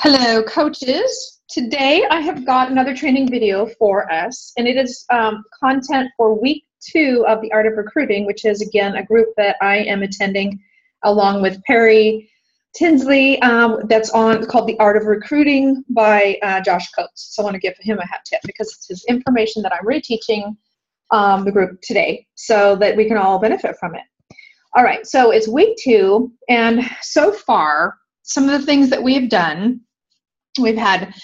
Hello, coaches. Today I have got another training video for us, and it is content for week 2 of the Art of Recruiting, which is, again, a group that I am attending along with Perry Tinsley. That's called The Art of Recruiting by Josh Coates. So I want to give him a hat tip because it's his information that I'm reteaching the group today so that we can all benefit from it. All right, so it's week 2, and so far, some of the things that we have done, we've had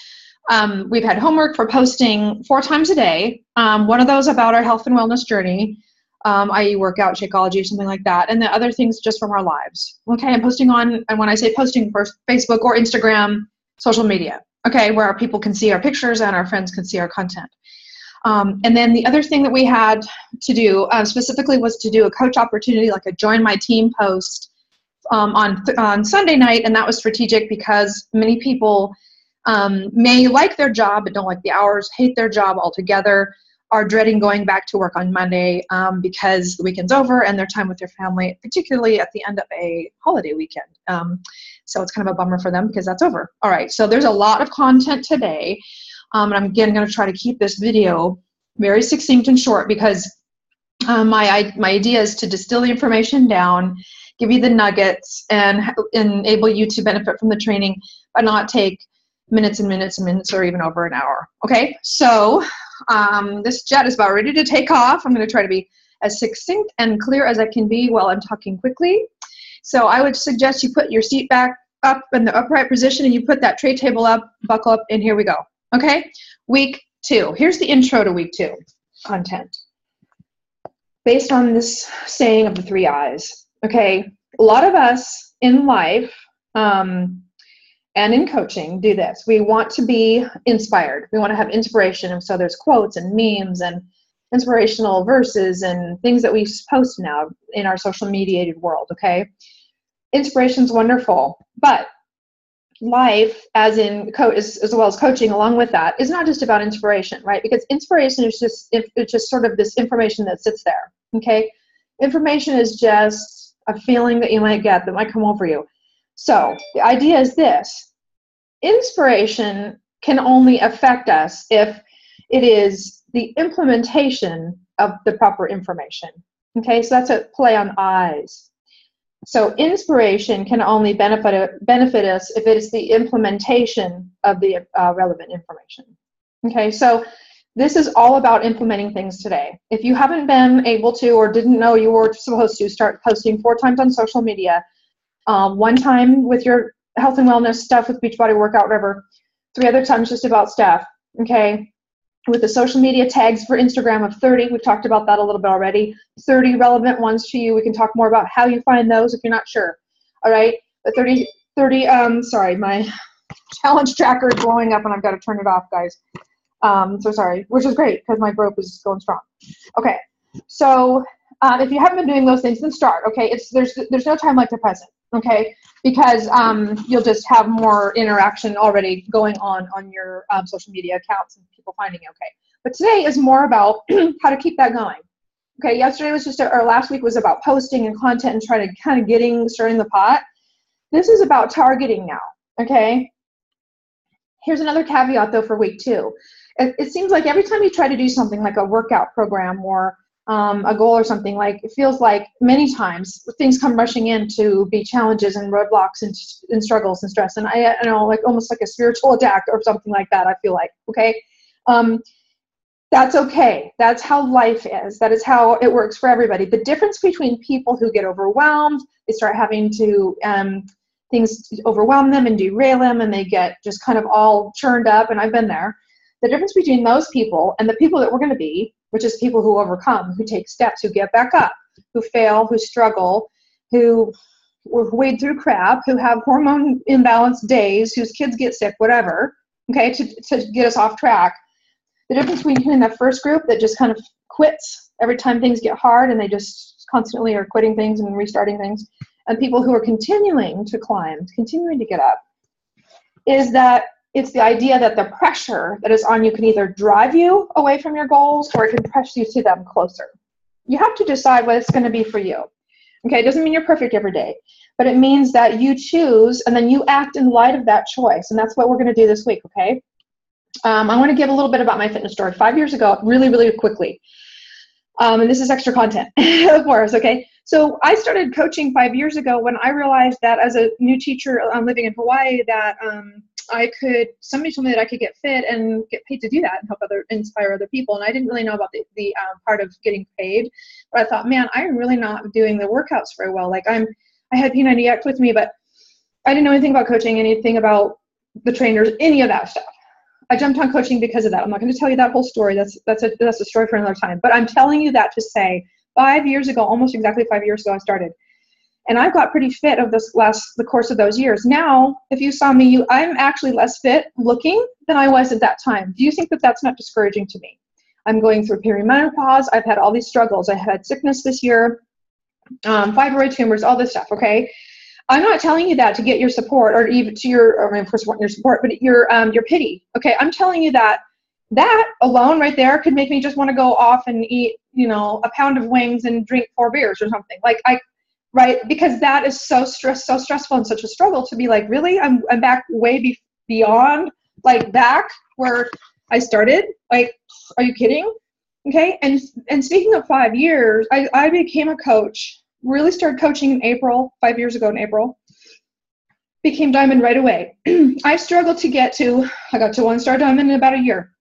homework for posting 4 times a day. One of those about our health and wellness journey, i.e. workout, Shakeology, something like that, and the other things just from our lives. Okay, I'm posting on, and when I say posting, for Facebook or Instagram, social media, okay, where our people can see our pictures and our friends can see our content. And then the other thing that we had to do specifically was to do a coach opportunity, like a join my team post on Sunday night, and that was strategic because many people may like their job but don't like the hours, hate their job altogether, are dreading going back to work on Monday because the weekend's over and their time with their family, particularly at the end of a holiday weekend. So it's kind of a bummer for them because that's over. All right, so there's a lot of content today. And I'm again going to try to keep this video very succinct and short because my idea is to distill the information down, give you the nuggets, and enable you to benefit from the training, but not take minutes and minutes and minutes or even over an hour. Okay, so this jet is about ready to take off. I'm going to try to be as succinct and clear as I can be while I'm talking quickly. So I would suggest you put your seat back up in the upright position and you put that tray table up, buckle up, and here we go. Okay, week 2. Here's the intro to week 2 content. Based on this saying of the 3 I's. Okay, a lot of us in life and in coaching do this. We want to be inspired. We want to have inspiration. And so there's quotes and memes and inspirational verses and things that we post now in our social mediated world, okay? Inspiration's wonderful, but life, as well as coaching along with that, is not just about inspiration, right? Because inspiration is just sort of this information that sits there, okay? Information is just a feeling that you might get that might come over you. So the idea is this: inspiration can only affect us if it is the implementation of the proper information. Okay, so that's a play on eyes. So inspiration can only benefit us if it is the implementation of the relevant information. Okay, so this is all about implementing things today. If you haven't been able to or didn't know you were supposed to, start posting 4 times on social media, 1 time with your health and wellness stuff with Beachbody Workout, whatever, 3 other times just about stuff, okay? With the social media tags for Instagram of 30, we've talked about that a little bit already, 30 relevant ones to you. We can talk more about how you find those if you're not sure, all right? But 30, sorry, my challenge tracker is blowing up and I've got to turn it off, guys. So sorry, which is great because my growth is going strong. Okay, so if you haven't been doing those things, then start, okay? There's no time like the present, okay? Because you'll just have more interaction already going on your social media accounts and people finding you, okay? But today is more about how to keep that going. Okay, yesterday was or last week was about posting and content and trying to kind of stirring the pot. This is about targeting now, okay? Here's another caveat though for week 2. It seems like every time you try to do something like a workout program or a goal or something, like it feels like many times things come rushing in to be challenges and roadblocks and struggles and stress. And I know, like almost like a spiritual attack or something like that, I feel like, okay? That's okay. That's how life is. That is how it works for everybody. The difference between people who get overwhelmed, they start having to, things overwhelm them and derail them and they get just kind of all churned up, and I've been there. The difference between those people and the people that we're going to be, which is people who overcome, who take steps, who get back up, who fail, who struggle, who wade through crap, who have hormone imbalance days, whose kids get sick, whatever, okay, to get us off track. The difference between the first group that just kind of quits every time things get hard and they just constantly are quitting things and restarting things, and people who are continuing to climb, continuing to get up, is that it's the idea that the pressure that is on you can either drive you away from your goals or it can press you to them closer. You have to decide what it's going to be for you. Okay, it doesn't mean you're perfect every day, but it means that you choose and then you act in light of that choice. And that's what we're going to do this week, okay? I want to give a little bit about my fitness story. 5 years ago, really, really quickly. And this is extra content, of course, okay? So I started coaching 5 years ago when I realized that as a new teacher living in Hawaii that somebody told me that I could get fit and get paid to do that and help inspire other people. And I didn't really know about the part of getting paid, but I thought, man, I'm really not doing the workouts very well. Like I had P90X with me, but I didn't know anything about coaching, anything about the trainers, any of that stuff. I jumped on coaching because of that. I'm not going to tell you that whole story. That's a story for another time. But I'm telling you that to say 5 years ago, almost exactly 5 years ago, I started. And I've got pretty fit of the course of those years. Now, if you saw me, I'm actually less fit looking than I was at that time. Do you think that that's not discouraging to me? I'm going through perimenopause. I've had all these struggles. I had sickness this year, fibroid tumors, all this stuff, okay? I'm not telling you that to get your support or even to of course, want your support, but your pity. Okay, I'm telling you that alone right there could make me just want to go off and eat, a pound of wings and drink 4 beers or something. Right? Because that is so stressful and such a struggle to be like, really? I'm back way beyond, like back where I started? Like, are you kidding? Okay, and speaking of 5 years, I became a coach. Really started coaching in April, 5 years ago in April. Became Diamond right away. I struggled to I got to 1-star Diamond in about a year.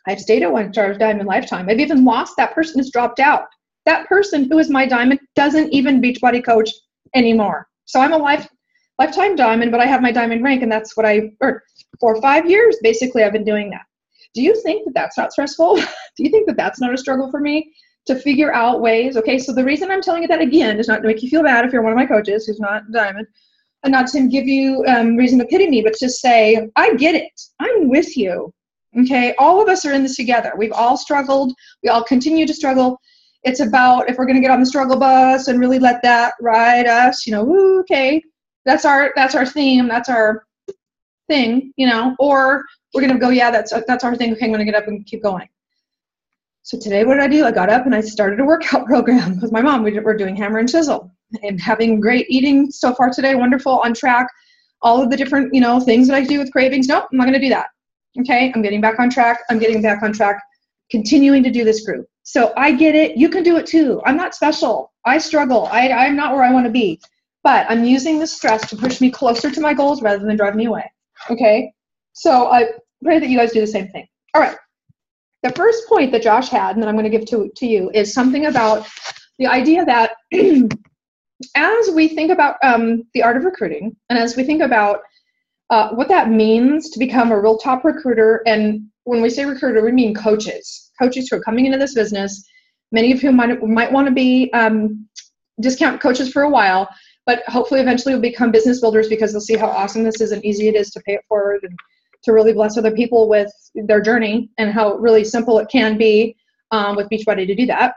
I've stayed at 1-star Diamond lifetime. I've even lost that person who's dropped out. That person who is my Diamond doesn't even Beachbody coach anymore. So I'm a lifetime Diamond, but I have my Diamond rank, and that's what I earned. For 5 years, basically, I've been doing that. Do you think that that's not stressful? Do you think that that's not a struggle for me? To figure out ways, okay, so the reason I'm telling you that again is not to make you feel bad if you're one of my coaches who's not Diamond, and not to give you reason to pity me, but to say, I get it. I'm with you, okay? All of us are in this together. We've all struggled. We all continue to struggle. It's about if we're going to get on the struggle bus and really let that ride us, woo, okay, that's our theme, that's our thing, or we're going to go, yeah, that's our thing, okay, I'm going to get up and keep going. So today, what did I do? I got up and I started a workout program with my mom. We're doing hammer and chisel and having great eating so far today. Wonderful, on track. All of the different, things that I do with cravings. Nope, I'm not going to do that. Okay, I'm getting back on track. Continuing to do this group. So I get it. You can do it too. I'm not special. I struggle. I'm not where I want to be. But I'm using the stress to push me closer to my goals rather than drive me away. Okay, so I pray that you guys do the same thing. All right. The first point that Josh had, and that I'm going to give to you, is something about the idea that as we think about the art of recruiting, and as we think about what that means to become a real top recruiter, and when we say recruiter, we mean coaches who are coming into this business, many of whom might want to be discount coaches for a while, but hopefully eventually will become business builders because they'll see how awesome this is and easy it is to pay it forward and to really bless other people with their journey and how really simple it can be with Beachbody to do that.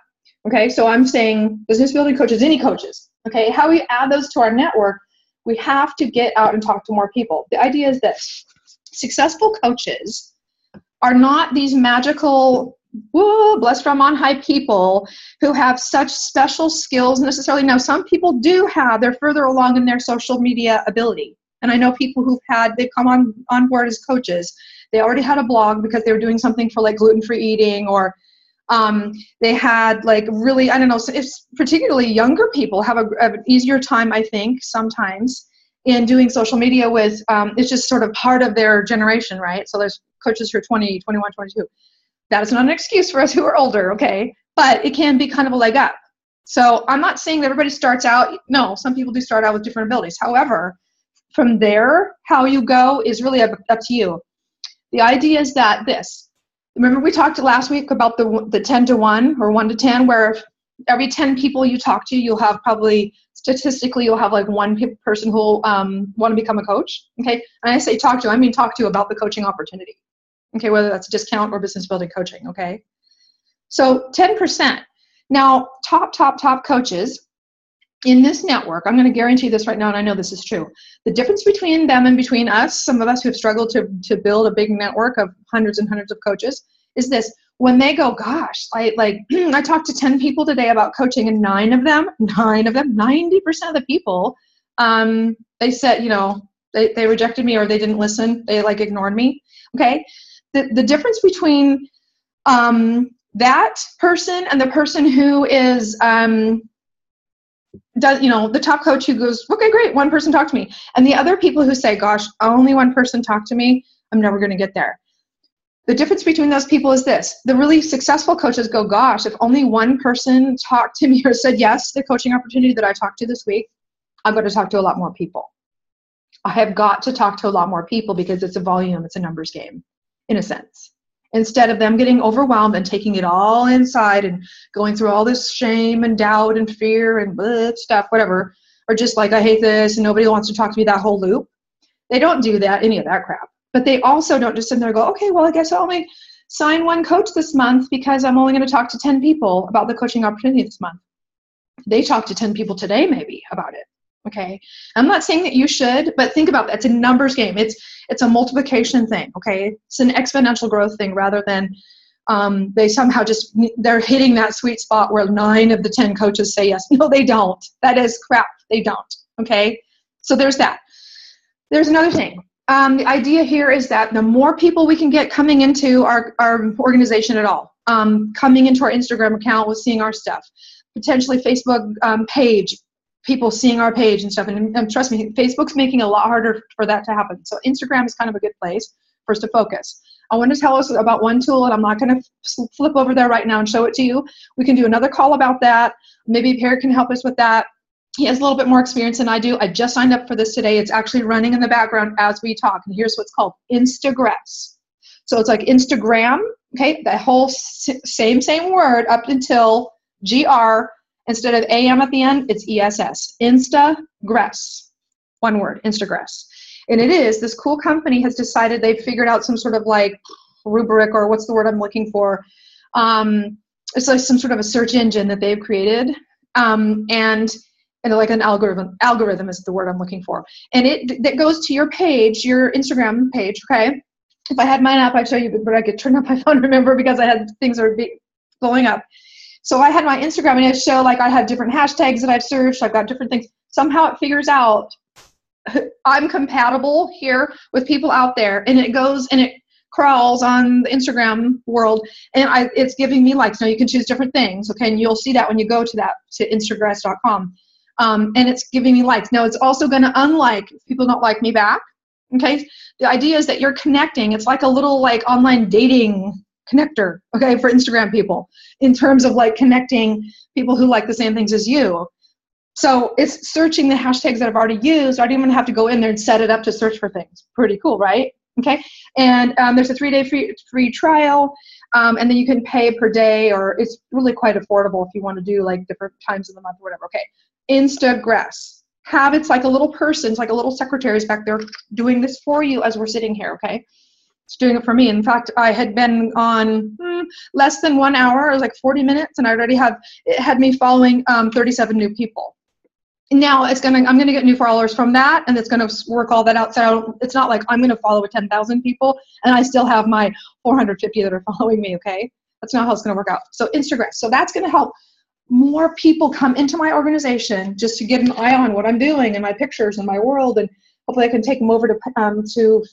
Okay, so I'm saying business building coaches, any coaches. Okay, how we add those to our network, we have to get out and talk to more people. The idea is this: successful coaches are not these magical, whoa, blessed from on high people who have such special skills necessarily. Now, some people they're further along in their social media ability. And I know people they've come on board as coaches. They already had a blog because they were doing something for like gluten-free eating, or they had like really, I don't know, it's particularly younger people have an easier time, I think, sometimes in doing social media with, it's just sort of part of their generation, right? So there's coaches who are 20, 21, 22. That is not an excuse for us who are older, okay? But it can be kind of a leg up. So I'm not saying that everybody starts out, no, some people do start out with different abilities. However, from there, how you go is really up to you. The idea is that remember we talked last week about the 10 to 1 or 1 to 10, where every 10 people you talk to, you'll have statistically, you'll have like one person who'll want to become a coach. Okay, and I say talk to, I mean talk to about the coaching opportunity. Okay, whether that's discount or business building coaching. Okay, so 10%. Now, top coaches in this network, I'm going to guarantee this right now, and I know this is true. The difference between them and between us, some of us who have struggled to build a big network of hundreds and hundreds of coaches, is this: when they go, gosh, I talked to 10 people today about coaching, and 90% of the people, they said, they rejected me, or they didn't listen. They ignored me. Okay. The difference between that person and the person who is the top coach who goes, okay, great, one person talked to me, and the other people who say, gosh, only one person talked to me, I'm never going to get there. The difference between those people is this: the really successful coaches go, gosh, if only one person talked to me or said yes to the coaching opportunity that I talked to this week, I've got to talk to a lot more people. I have got to talk to a lot more people, because it's a volume, it's a numbers game, in a sense. Instead of them getting overwhelmed and taking it all inside and going through all this shame and doubt and fear and stuff, whatever, or just I hate this and nobody wants to talk to me, that whole loop. They don't do that, any of that crap. But they also don't just sit there and go, okay, well, I guess I'll only sign one coach this month because I'm only going to talk to 10 people about the coaching opportunity this month. They talk to 10 people today maybe about it. Okay, I'm not saying that you should, but think about that. It's a numbers game. It's a multiplication thing. Okay, it's an exponential growth thing, rather than they somehow they're hitting that sweet spot where 9 of the 10 coaches say yes. No, they don't. That is crap. They don't. Okay, so there's that. There's another thing. The idea here is that the more people we can get coming into our organization at all, coming into our Instagram account with seeing our stuff, potentially Facebook page, people seeing our page and stuff. And trust me, Facebook's making it a lot harder for that to happen. So Instagram is kind of a good place for us to focus. I want to tell us about one tool, and I'm not going to flip over there right now and show it to you. We can do another call about that. Maybe Perry can help us with that. He has a little bit more experience than I do. I just signed up for this today. It's actually running in the background as we talk. And here's what's called Instagress. So it's like Instagram, okay? The whole same word up until GR. Instead of AM at the end, it's ESS. Instagress. One word, Instagress. And it is, this cool company has decided they've figured out some sort of rubric, or what's the word I'm looking for? It's like some sort of a search engine that they've created. And like an algorithm is the word I'm looking for. And that goes to your page, your Instagram page, okay? If I had mine up, I'd show you, but I could turn up my phone, remember, because I had things that are blowing up. So I had my Instagram, and it showed I had different hashtags that I've searched. I've got different things. Somehow it figures out I'm compatible here with people out there, and it goes and it crawls on the Instagram world, and it's giving me likes. Now you can choose different things, okay? And you'll see that when you go to Instagress.com. And it's giving me likes. Now it's also going to unlike if people don't like me back, okay? The idea is that you're connecting. It's like a little online dating connector, okay, for Instagram people, in terms of connecting people who like the same things as you. So it's searching the hashtags that I've already used. I don't even have to go in there and set it up to search for things. Pretty cool, right? Okay. And there's a 3-day free trial, and then you can pay per day, or it's really quite affordable if you want to do different times of the month or whatever. Okay. Instagress. It's like a little person, it's like a little secretary is back there doing this for you as we're sitting here. Okay. It's doing it for me. In fact, I had been on less than 1 hour. It was 40 minutes, and I already had me following 37 new people. Now I'm going to get new followers from that, and it's going to work all that out. So it's not like I'm going to follow 10,000 people, and I still have my 450 that are following me. Okay, that's not how it's going to work out. So Instagram. So that's going to help more people come into my organization just to get an eye on what I'm doing and my pictures and my world, and hopefully I can take them over to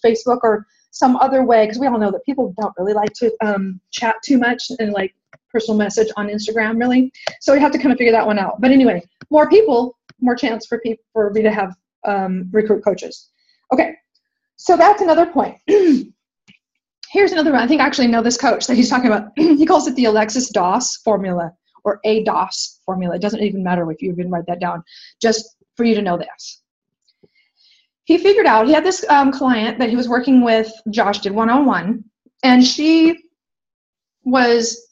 Facebook or some other way, because we all know that people don't really like to chat too much and personal message on Instagram, really. So we have to kind of figure that one out. But anyway, more people, more chance for me to have recruit coaches. Okay, so that's another point. Here's another one. I think I actually know this coach that he's talking about. He calls it the Alexis DOS formula, or ADOS formula. It doesn't even matter if you even write that down, just for you to know this. He figured out, he had this client that he was working with, Josh did one-on-one, and she was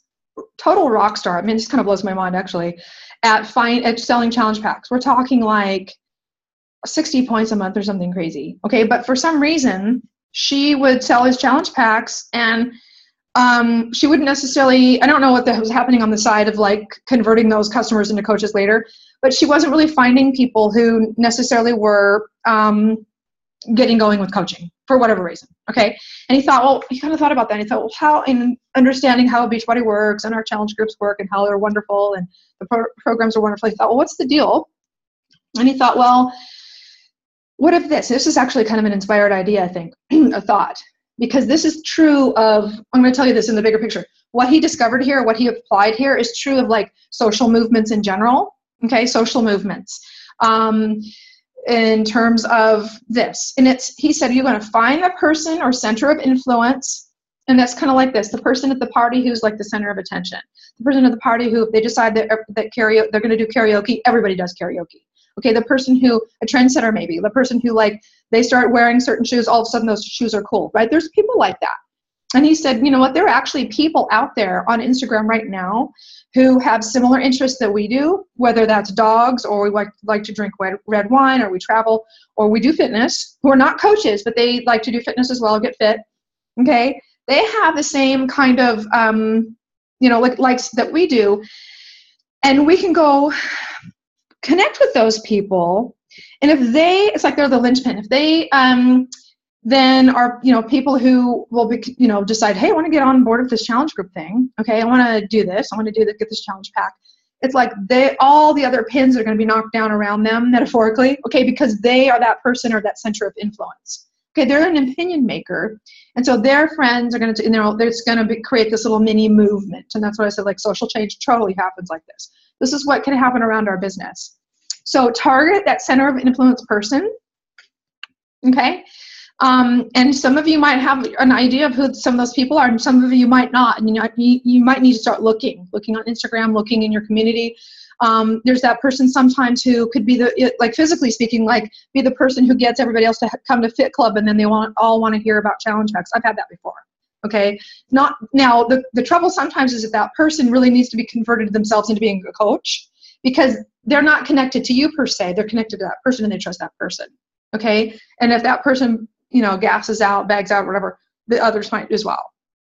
total rock star. I mean, it just kind of blows my mind, actually, at selling challenge packs. We're talking 60 points a month or something crazy. Okay, but for some reason, she would sell his challenge packs, and she wouldn't necessarily, I don't know what was happening on the side of converting those customers into coaches later, but she wasn't really finding people who necessarily were getting going with coaching for whatever reason. Okay. And he thought, well, he kind of thought about that. And he thought, well, how, in understanding how Beachbody works and our challenge groups work and how they're wonderful and the programs are wonderful, he thought, well, what's the deal? And he thought, well, what if this is actually kind of an inspired idea, I think, a thought, because this is true of, I'm going to tell you this in the bigger picture. What he discovered here, what he applied here is true of like social movements in general. Okay. Social movements. In terms of this. And he said, you're going to find the person or center of influence. And that's kind of like this, the person at the party who's like the center of attention. The person at the party who, if they decide that they're going to do karaoke, everybody does karaoke. Okay, the person who, a trendsetter maybe, the person who like, they start wearing certain shoes, all of a sudden those shoes are cool, right? There's people like that. And he said, you know what, there are actually people out there on Instagram right now who have similar interests that we do, whether that's dogs or we like to drink red wine or we travel or we do fitness, who are not coaches, but they like to do fitness as well, get fit, okay? They have the same kind of, likes that we do. And we can go connect with those people. And if it's like they're the linchpin. If they then are, people who will be, decide, hey, I want to get on board with this challenge group thing. Okay, I want to do this. I want to get this challenge pack. It's like all the other pins are going to be knocked down around them, metaphorically, okay, because they are that person or that center of influence. Okay, they're an opinion maker. And so their friends are going to, there's going to create this little mini movement. And that's what I said, like social change totally happens like this. This is what can happen around our business. So target that center of influence person, okay? And some of you might have an idea of who some of those people are, and some of you might not. And you might need to start looking on Instagram, looking in your community. There's that person sometimes who could be physically speaking, be the person who gets everybody else to come to Fit Club, and then they all want to hear about challenge packs. I've had that before. Okay, now the trouble sometimes is that person really needs to be converted themselves into being a coach, because they're not connected to you per se. They're connected to that person and they trust that person. Okay, and if that person gasses out, bags out, whatever, the others might as well.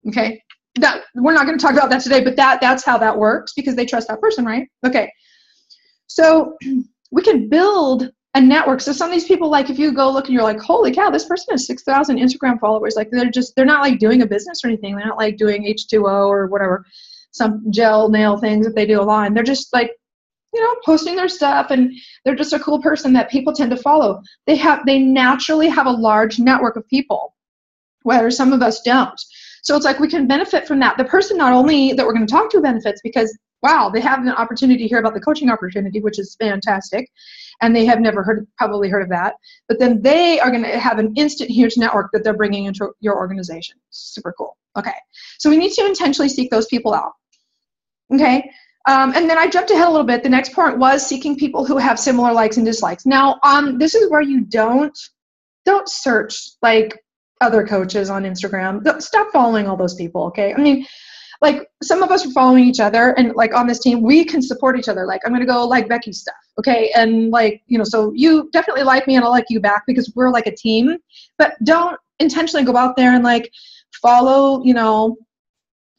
Okay, that we're not going to talk about that today, but that's how that works, because they trust that person, right? Okay, so we can build a network. So some of these people, like if you go look and you're like, holy cow, this person has 6,000 Instagram followers. Like they're not like doing a business or anything. They're not like doing H2O or whatever, some gel nail things that they do online. They're just like, posting their stuff, and they're just a cool person that people tend to follow. They naturally have a large network of people, whereas some of us don't. So it's like we can benefit from that. The person not only that we're going to talk to benefits because, wow, they have an opportunity to hear about the coaching opportunity, which is fantastic, and they have never probably heard of that. But then they are going to have an instant huge network that they're bringing into your organization. Super cool. Okay, so we need to intentionally seek those people out. Okay. And then I jumped ahead a little bit. The next part was seeking people who have similar likes and dislikes. Now, this is where you don't search like other coaches on Instagram. Stop following all those people, okay? I mean, like some of us are following each other, and like on this team, we can support each other. Like I'm going to go like Becky's stuff, okay? And like, so you definitely like me and I'll like you back because we're like a team. But don't intentionally go out there and like follow,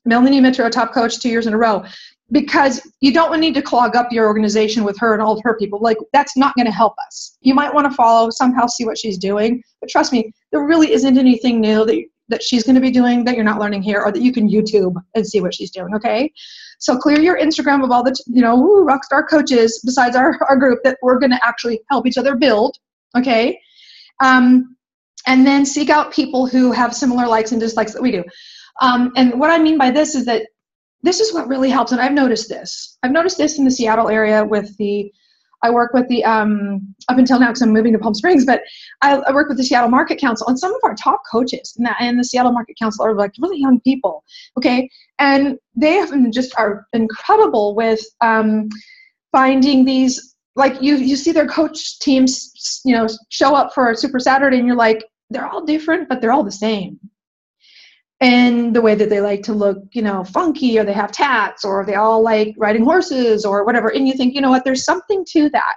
Melanie Mitro, top coach 2 years in a row. Because you don't need to clog up your organization with her and all of her people. Like, that's not going to help us. You might want to follow, somehow see what she's doing. But trust me, there really isn't anything new that she's going to be doing that you're not learning here, or that you can YouTube and see what she's doing, okay? So clear your Instagram of all the, rockstar coaches besides our group that we're going to actually help each other build, okay? And then seek out people who have similar likes and dislikes that we do. And what I mean by this is that this is what really helps, and I've noticed this. I've noticed this in the Seattle area I work with the, up until now because I'm moving to Palm Springs, but I work with the Seattle Market Council, and some of our top coaches in the Seattle Market Council are like really young people, okay? And they just are incredible with finding these, like you see their coach teams, show up for a Super Saturday, and you're like, they're all different, but they're all the same. And the way that they like to look, funky, or they have tats, or they all like riding horses or whatever. And you think, there's something to that.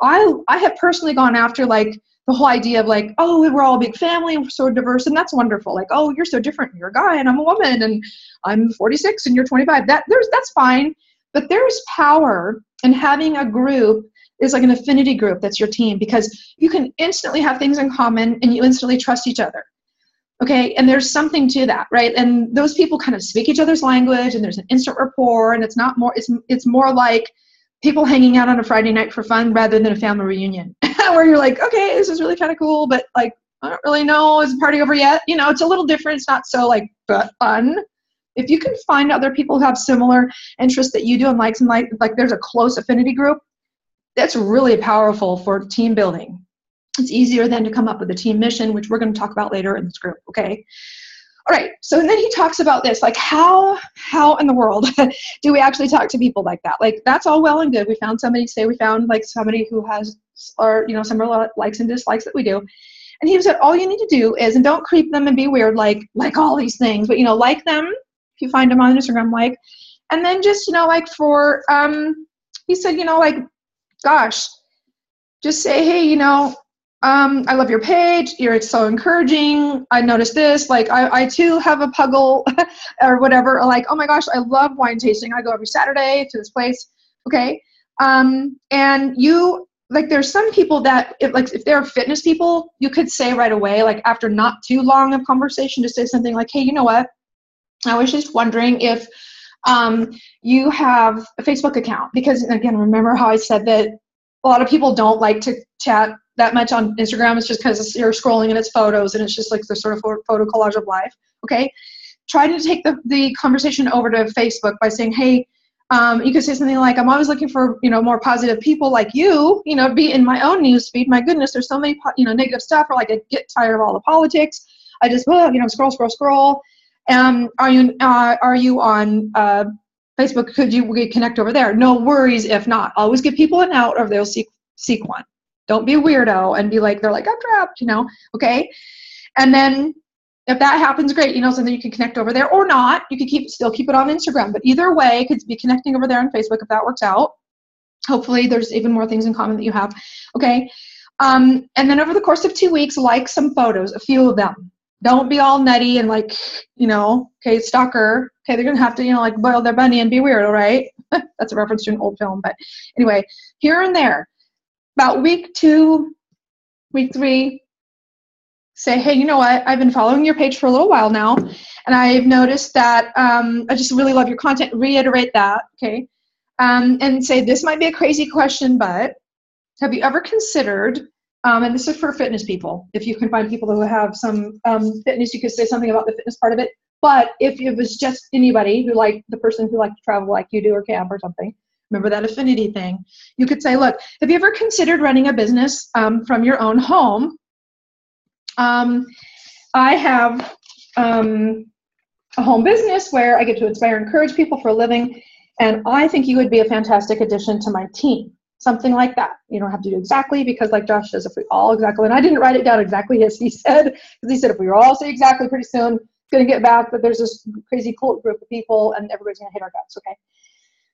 I have personally gone after like the whole idea of like, oh, we're all a big family and we're so diverse, and that's wonderful. Like, oh, you're so different. You're a guy and I'm a woman, and I'm 46 and you're 25. That's fine. But there's power in having a group is like an affinity group that's your team, because you can instantly have things in common and you instantly trust each other. Okay, and there's something to that, right? And those people kind of speak each other's language, and there's an instant rapport, and it's not more, it's more like people hanging out on a Friday night for fun rather than a family reunion, where you're like, okay, this is really kind of cool, but like, I don't really know, is the party over yet? You know, it's a little different. It's not so like fun. If you can find other people who have similar interests that you do and likes, and like there's a close affinity group, that's really powerful for team building. It's easier then to come up with a team mission, which we're going to talk about later in this group, okay? All right, so then he talks about this, like how in the world do we actually talk to people like that? Like, that's all well and good. We found somebody, say we found like somebody who has, or, you know, similar likes and dislikes that we do. And he said, all you need to do is, and don't creep them and be weird, like all these things, but, you know, like them, if you find them on Instagram, like, and then just, you know, like for, he said, you know, like, gosh, just say, hey, you know, I love your page. It's so encouraging. I noticed this. Like, I too have a puggle or whatever. Or like, oh my gosh, I love wine tasting. I go every Saturday to this place. Okay. And you, like, there's some people that, if they're fitness people, you could say right away, like after not too long of conversation, to say something like, hey, you know what? I was just wondering if you have a Facebook account. Because, again, remember how I said that a lot of people don't like to chat that much on Instagram. It's just because you're scrolling and it's photos, and it's just like the sort of photo collage of life. Okay, try to take the conversation over to Facebook by saying, hey, you could say something like, I'm always looking for, you know, more positive people like you know, be in my own news feed. My goodness, there's so many, you know, negative stuff, or like I get tired of all the politics. I just, you know, scroll. Are you on Facebook? Could we connect over there? No worries if not. Always give people an out, or they'll seek one. Don't be a weirdo and be like, they're like, I'm trapped, you know, okay? And then if that happens, great, you know, so then you can connect over there, or not. You could still keep it on Instagram, but either way, it could be connecting over there on Facebook if that works out. Hopefully there's even more things in common that you have, okay? And then over the course of 2 weeks, like some photos, a few of them. Don't be all nutty and like, you know, okay, stalker. Okay, they're going to have to, you know, like boil their bunny and be weird, all right? That's a reference to an old film, but anyway, here and there. About week 2, week 3, say, hey, you know what? I've been following your page for a little while now, and I've noticed that I just really love your content. Reiterate that, okay? And say, this might be a crazy question, but have you ever considered, and this is for fitness people, if you can find people who have some fitness, you could say something about the fitness part of it, but if it was just anybody who liked, the person who liked to travel like you do, or camp or something, remember that affinity thing, you could say, look, have you ever considered running a business from your own home? I have a home business where I get to inspire and encourage people for a living, and I think you would be a fantastic addition to my team. Something like that. You don't have to do exactly, because like Josh says, if we all exactly, and I didn't write it down exactly as he said, because he said if we were all say exactly, pretty soon it's going to get back, but there's this crazy cool group of people and everybody's going to hate our guts, okay?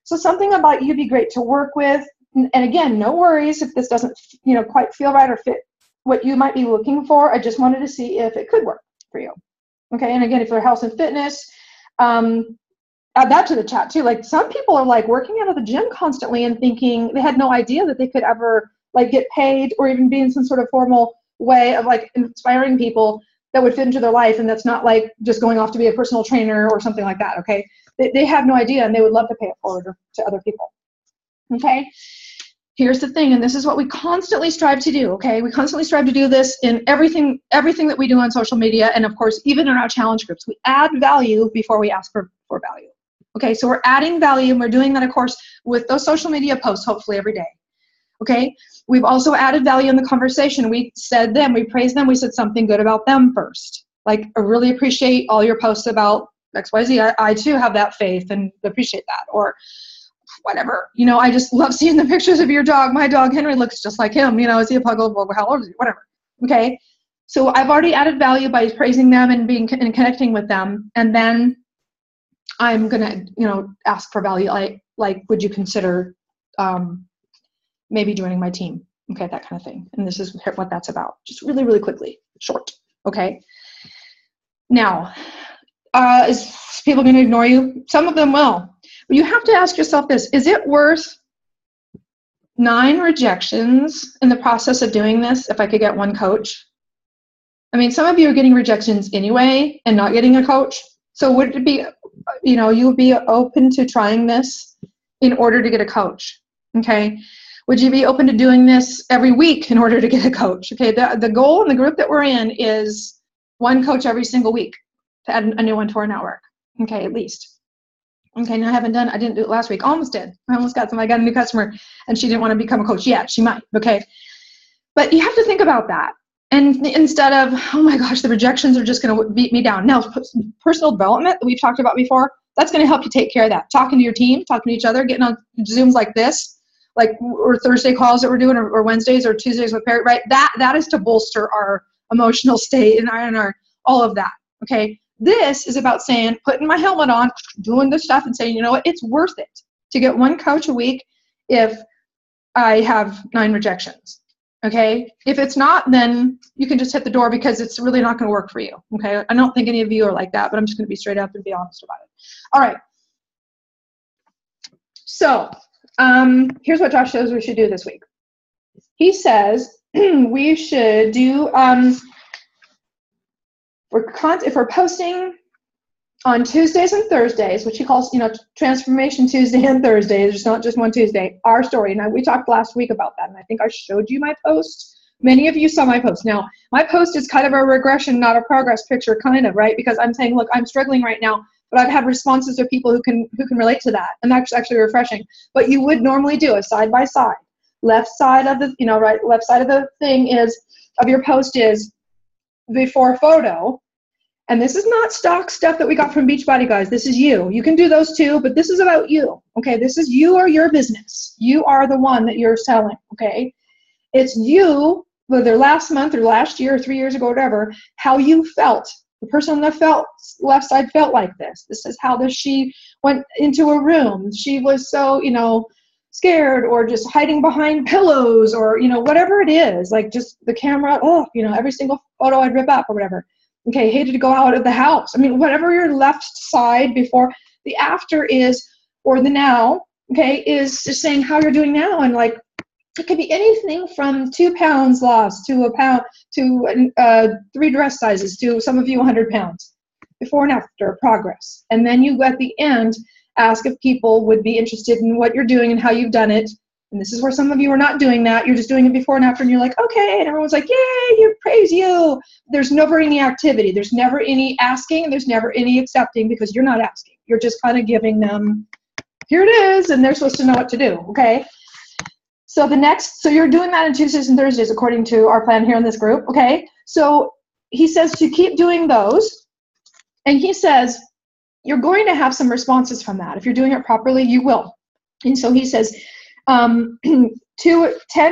So something about you'd be great to work with, and again, no worries if this doesn't, you know, quite feel right or fit what you might be looking for. I just wanted to see if it could work for you, okay? And again, if you're health and fitness, add that to the chat too. Like, some people are like working out of the gym constantly and thinking they had no idea that they could ever like get paid or even be in some sort of formal way of like inspiring people that would fit into their life, and that's not like just going off to be a personal trainer or something like that, okay? They have no idea, and they would love to pay it forward to other people, okay? Here's the thing, and this is what we constantly strive to do, okay? We constantly strive to do this in everything that we do on social media, and of course, even in our challenge groups. We add value before we ask for value. Okay, so we're adding value, and we're doing that, of course, with those social media posts, hopefully every day. Okay, we've also added value in the conversation. We said them, we praised them, we said something good about them first. Like, I really appreciate all your posts about XYZ. I too have that faith and appreciate that. Or whatever, you know, I just love seeing the pictures of your dog. My dog Henry looks just like him. You know, is he a puggle? Well, how old is he? Whatever. Okay, so I've already added value by praising them and connecting with them, and then I'm gonna, you know, ask for value. Like, would you consider maybe joining my team? Okay, that kind of thing. And this is what that's about. Just really, really quickly, short. Okay. Now, is people going to ignore you? Some of them will. But you have to ask yourself this: is it worth 9 rejections in the process of doing this if I could get one coach. I mean, some of you are getting rejections anyway and not getting a coach. So would it be, you would be open to trying this in order to get a coach? Okay. Would you be open to doing this every week in order to get a coach? Okay. The goal in the group that we're in is one coach every single week to add a new one to our network. Okay. At least. Okay. Now I didn't do it last week. Almost did. I got a new customer and she didn't want to become a coach yet. She might. Okay. But you have to think about that. And instead of, oh my gosh, the rejections are just going to beat me down. Now, personal development that we've talked about before, that's going to help you take care of that. Talking to your team, talking to each other, getting on Zooms like this, or Thursday calls that we're doing, or Wednesdays or Tuesdays with Perry, right? That is to bolster our emotional state and our all of that, okay? This is about saying, putting my helmet on, doing this stuff and saying, you know what, it's worth it to get one coach a week if I have 9 rejections. Okay, if it's not, then you can just hit the door because it's really not going to work for you. Okay, I don't think any of you are like that, but I'm just going to be straight up and be honest about it. All right. So here's what Josh says we should do this week. He says we should do if we're posting on Tuesdays and Thursdays, which he calls, Transformation Tuesday and Thursday. There's not just one Tuesday. Our story. Now, we talked last week about that, and I think I showed you my post. Many of you saw my post. Now, my post is kind of a regression, not a progress picture, kind of, right? Because I'm saying, look, I'm struggling right now, but I've had responses of people who can relate to that, and that's actually refreshing. But you would normally do a side by side. Left side of the, left side of the thing of your post is before photo. And this is not stock stuff that we got from Beachbody, guys. This is you. You can do those too, but this is about you, okay? This is you or your business. You are the one that you're selling, okay? It's you, whether last month or last year or 3 years ago, whatever, how you felt. The person on the left side felt like this. This is how she went into a room. She was so, scared or just hiding behind pillows or, whatever it is, like just the camera, every single photo I'd rip up or whatever. Okay, hated to go out of the house. I mean, whatever your left side before, the after is, or the now, okay, is just saying how you're doing now. And like, it could be anything from 2 pounds lost to a pound, to 3 dress sizes, to some of you 100 pounds, before and after progress. And then you, at the end, ask if people would be interested in what you're doing and how you've done it. And this is where some of you are not doing that. You're just doing it before and after, and you're like, okay, and everyone's like, yay, you praise you. There's never any activity. There's never any asking, and there's never any accepting because you're not asking. You're just kind of giving them, here it is, and they're supposed to know what to do, okay? So you're doing that on Tuesdays and Thursdays according to our plan here in this group, okay? So he says to keep doing those, and he says you're going to have some responses from that. If you're doing it properly, you will. And so he says, 10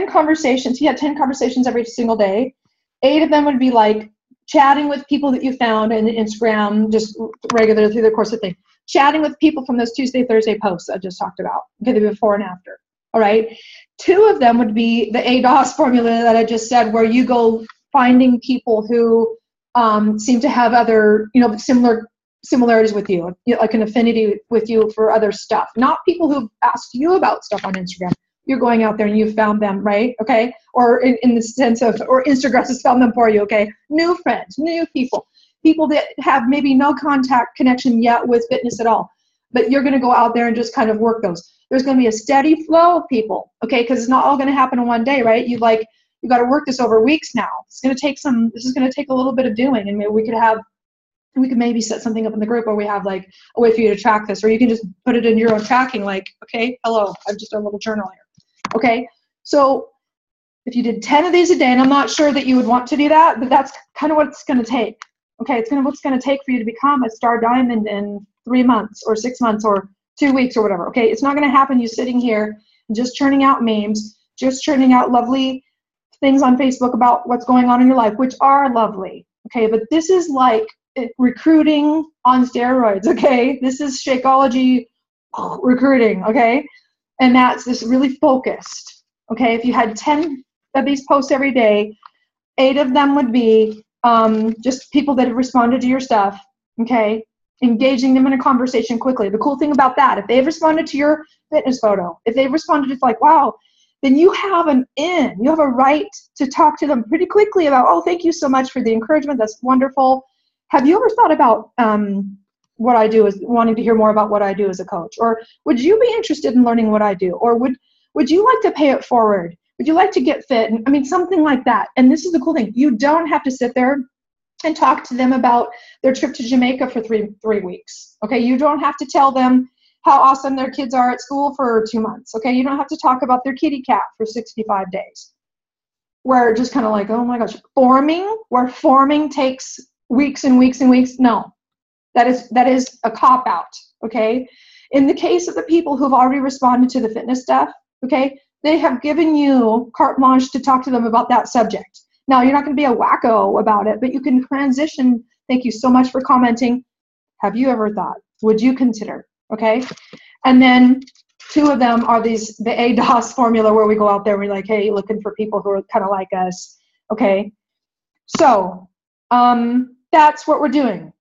conversations. He had 10 conversations every single day. 8 of them would be like chatting with people that you found in Instagram, just regularly through the course of the thing. Chatting with people from those Tuesday, Thursday posts I just talked about, okay, the before and after. All right. 2 of them would be the ADOS formula that I just said, where you go finding people who seem to have other, similarities with you, like an affinity with you for other stuff. Not people who've asked you about stuff on Instagram. You're going out there and you found them, right? Okay? Or in the sense of, or Instagram has found them for you, okay? New friends, new people that have maybe no connection yet with fitness at all. But you're going to go out there and just kind of work those. There's going to be a steady flow of people, okay? Because it's not all going to happen in one day, right? You got to work this over weeks now. This is going to take a little bit of doing, and maybe we could maybe set something up in the group where we have like a way for you to track this, or you can just put it in your own tracking, like, okay, hello, I've just done a little journal here. Okay, so if you did 10 of these a day, and I'm not sure that you would want to do that, but that's kind of what it's going to take. Okay, it's what's going to take for you to become a star diamond in 3 months or 6 months or 2 weeks or whatever. Okay, it's not going to happen you sitting here just churning out memes, just churning out lovely things on Facebook about what's going on in your life, which are lovely. Okay, but this is like recruiting on steroids, okay? This is Shakeology recruiting, okay? And that's this really focused, okay? If you had 10 of these posts every day, 8 of them would be just people that have responded to your stuff, okay? Engaging them in a conversation quickly. The cool thing about that, if they've responded to your fitness photo, if they've responded to like, wow, then you have you have a right to talk to them pretty quickly about, oh, thank you so much for the encouragement. That's wonderful. Have you ever thought about what I do, is wanting to hear more about what I do as a coach? Or would you be interested in learning what I do? Or would you like to pay it forward? Would you like to get fit? I mean, something like that. And this is the cool thing. You don't have to sit there and talk to them about their trip to Jamaica for three weeks. Okay, you don't have to tell them how awesome their kids are at school for 2 months. Okay, you don't have to talk about their kitty cat for 65 days. Where just kind of like, oh my gosh, where forming takes weeks and weeks and weeks. No, that is a cop out. Okay, in the case of the people who've already responded to the fitness stuff, okay, they have given you carte blanche to talk to them about that subject. Now, you're not going to be a wacko about it, but you can transition. Thank you so much for commenting. Have you ever thought? Would you consider? Okay. And then 2 of them are the ADOS formula, where we go out there and we're like, hey, looking for people who are kind of like us. Okay. So that's what we're doing.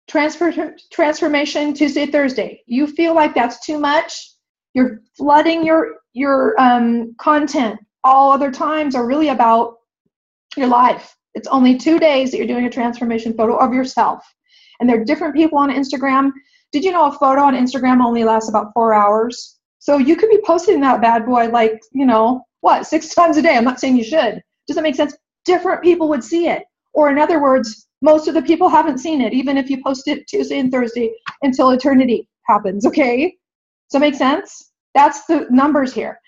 Transformation Tuesday, Thursday. You feel like that's too much? You're flooding your content. All other times are really about your life. It's only 2 days that you're doing a transformation photo of yourself. And there are different people on Instagram. Did you know a photo on Instagram only lasts about 4 hours? So you could be posting that bad boy 6 times a day. I'm not saying you should. Does that make sense? Different people would see it. Or in other words, most of the people haven't seen it, even if you post it Tuesday and Thursday until eternity happens, okay? Does that make sense? That's the numbers here.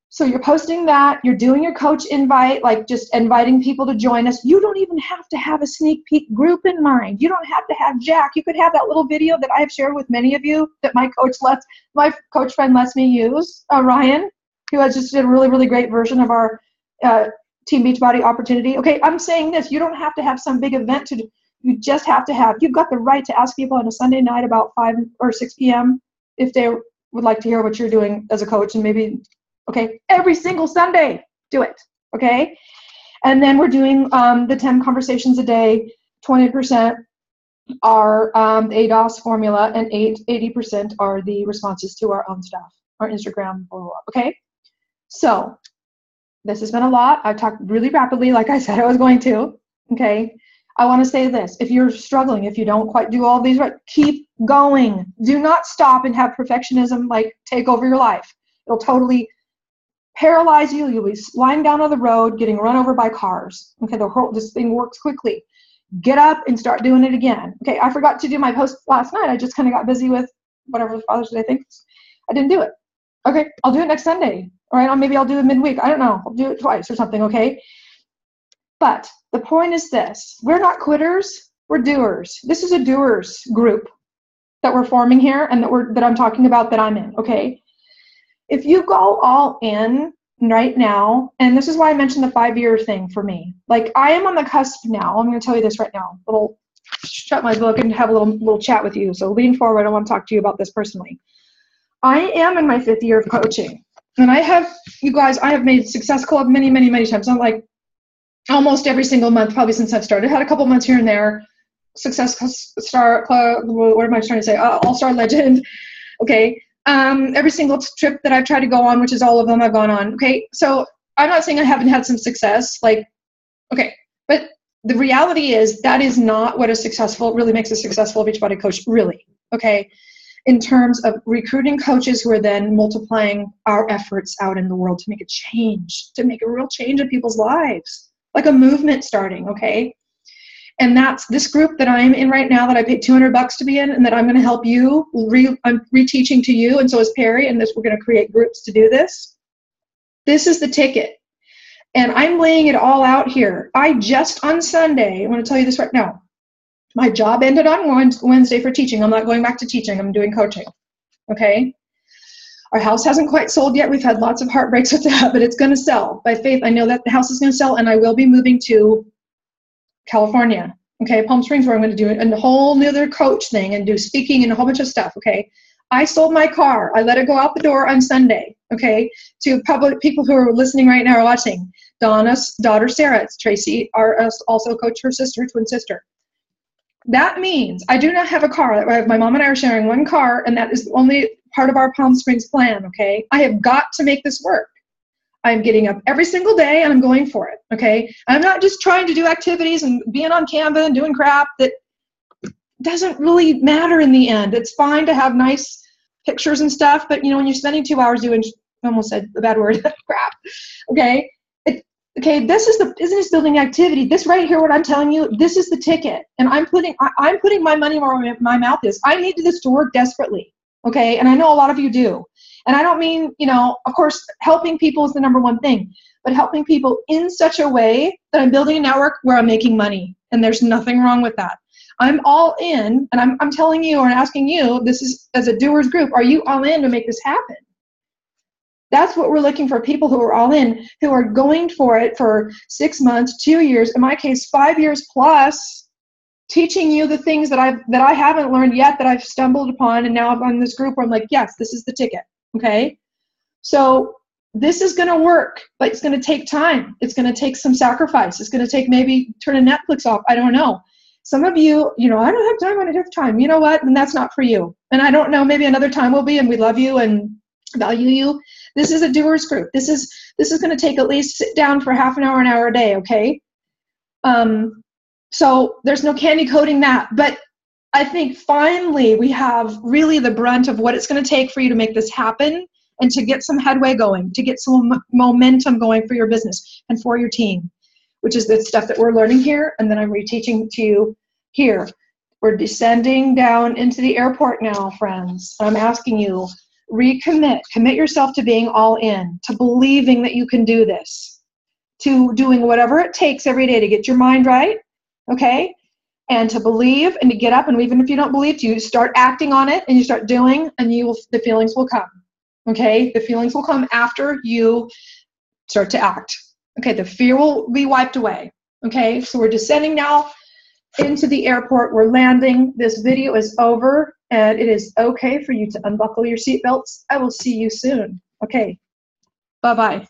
So you're posting that, you're doing your coach invite, like just inviting people to join us. You don't even have to have a sneak peek group in mind. You don't have to have Jack. You could have that little video that I have shared with many of you that my coach friend lets me use, Ryan, who has just did a really, really great version of our Team Beachbody opportunity. Okay, I'm saying this. You don't have to have some big event you just have to have, you've got the right to ask people on a Sunday night about 5 or 6 p.m. if they would like to hear what you're doing as a coach, and maybe, okay, every single Sunday, do it, okay? And then we're doing the 10 conversations a day, 20% are ADOS formula, and 80% are the responses to our own stuff, our Instagram, blah, blah, blah, okay? So this has been a lot. I've talked really rapidly, like I said I was going to, okay? I want to say this. If you're struggling, if you don't quite do all these right, keep going. Do not stop and have perfectionism take over your life. It'll totally paralyze you. You'll be lying down on the road, getting run over by cars. Okay, this thing works quickly. Get up and start doing it again. Okay, I forgot to do my post last night. I just kind of got busy with whatever Father's Day thing. I didn't do it. Okay, I'll do it next Sunday. All right, or maybe I'll do it midweek. I don't know. I'll do it twice or something, okay? But the point is this. We're not quitters. We're doers. This is a doers group that we're forming here and that I'm talking about, that I'm in, okay? If you go all in right now, and this is why I mentioned the 5-year thing for me. I am on the cusp now. I'm going to tell you this right now. Shut my book and have a little chat with you. So lean forward. I want to talk to you about this personally. I am in my 5th year of coaching. And I have made Success Club many, many, many times. I'm almost every single month, probably since I've started. Had a couple months here and there. Success Star Club, what am I trying to say? All-Star Legend. Okay. Every single trip that I've tried to go on, which is all of them I've gone on. Okay. So I'm not saying I haven't had some success. Okay. But the reality is that is not what really makes a successful Beachbody coach, really. Okay. In terms of recruiting coaches who are then multiplying our efforts out in the world to make a change, to make a real change in people's lives, like a movement starting, okay? And that's this group that I'm in right now that I paid $200 to be in, and that I'm going to help you. I'm reteaching to you, and so is Perry, and we're going to create groups to do this. This is the ticket. And I'm laying it all out here. On Sunday, I want to tell you this right now. My job ended on Wednesday for teaching. I'm not going back to teaching. I'm doing coaching, okay? Our house hasn't quite sold yet. We've had lots of heartbreaks with that, but it's going to sell. By faith, I know that the house is going to sell, and I will be moving to California, okay? Palm Springs, where I'm going to do a whole nother coach thing and do speaking and a whole bunch of stuff, okay? I sold my car. I let it go out the door on Sunday, okay? To public people who are listening right now or watching. Donna's daughter, Sarah, it's Tracy, also coach, her twin sister. That means I do not have a car. My mom and I are sharing one car, and that is the only part of our Palm Springs plan, okay? I have got to make this work. I'm getting up every single day and I'm going for it, okay? I'm not just trying to do activities and being on Canva and doing crap that doesn't really matter in the end. It's fine to have nice pictures and stuff, but you know, when you're spending 2 hours doing, I almost said a bad word, crap, okay? Okay, this is the business building activity. This right here, what I'm telling you, this is the ticket. And I'm putting my money where my mouth is. I need this to work desperately, okay? And I know a lot of you do. And I don't mean, you know, of course, helping people is the number one thing, but helping people in such a way that I'm building a network where I'm making money. And there's nothing wrong with that. I'm all in, and I'm telling you or asking you, this is as a doers group, are you all in to make this happen? That's what we're looking for, people who are all in, who are going for it for 6 months, 2 years, in my case, 5 years plus, teaching you the things that I haven't learned yet, that I've stumbled upon, and now I'm on this group where I'm like, yes, this is the ticket, okay? So this is going to work, but it's going to take time. It's going to take some sacrifice. It's going to take maybe turning Netflix off. I don't know. Some of you, you know, I don't have time, I don't have time. You know what? And that's not for you. And I don't know, maybe another time will be, and we love you and value you. This is a doers group. This is going to take at least sit down for half an hour a day, okay? So there's no candy coating that. But I think finally we have really the brunt of what it's going to take for you to make this happen and to get some headway going, to get some momentum going for your business and for your team, which is the stuff that we're learning here, and then I'm reteaching to you here. We're descending down into the airport now, friends. I'm asking you, recommit. Commit yourself to being all in, to believing that you can do this, to doing whatever it takes every day to get your mind right, okay? And to believe and to get up, and even if you don't believe, you start acting on it and you start doing, and the feelings will come, okay? The feelings will come after you start to act. Okay, the fear will be wiped away. Okay, so we're descending now into the airport. We're landing. This video is over, and it is okay for you to unbuckle your seatbelts. I will see you soon. Okay, bye-bye.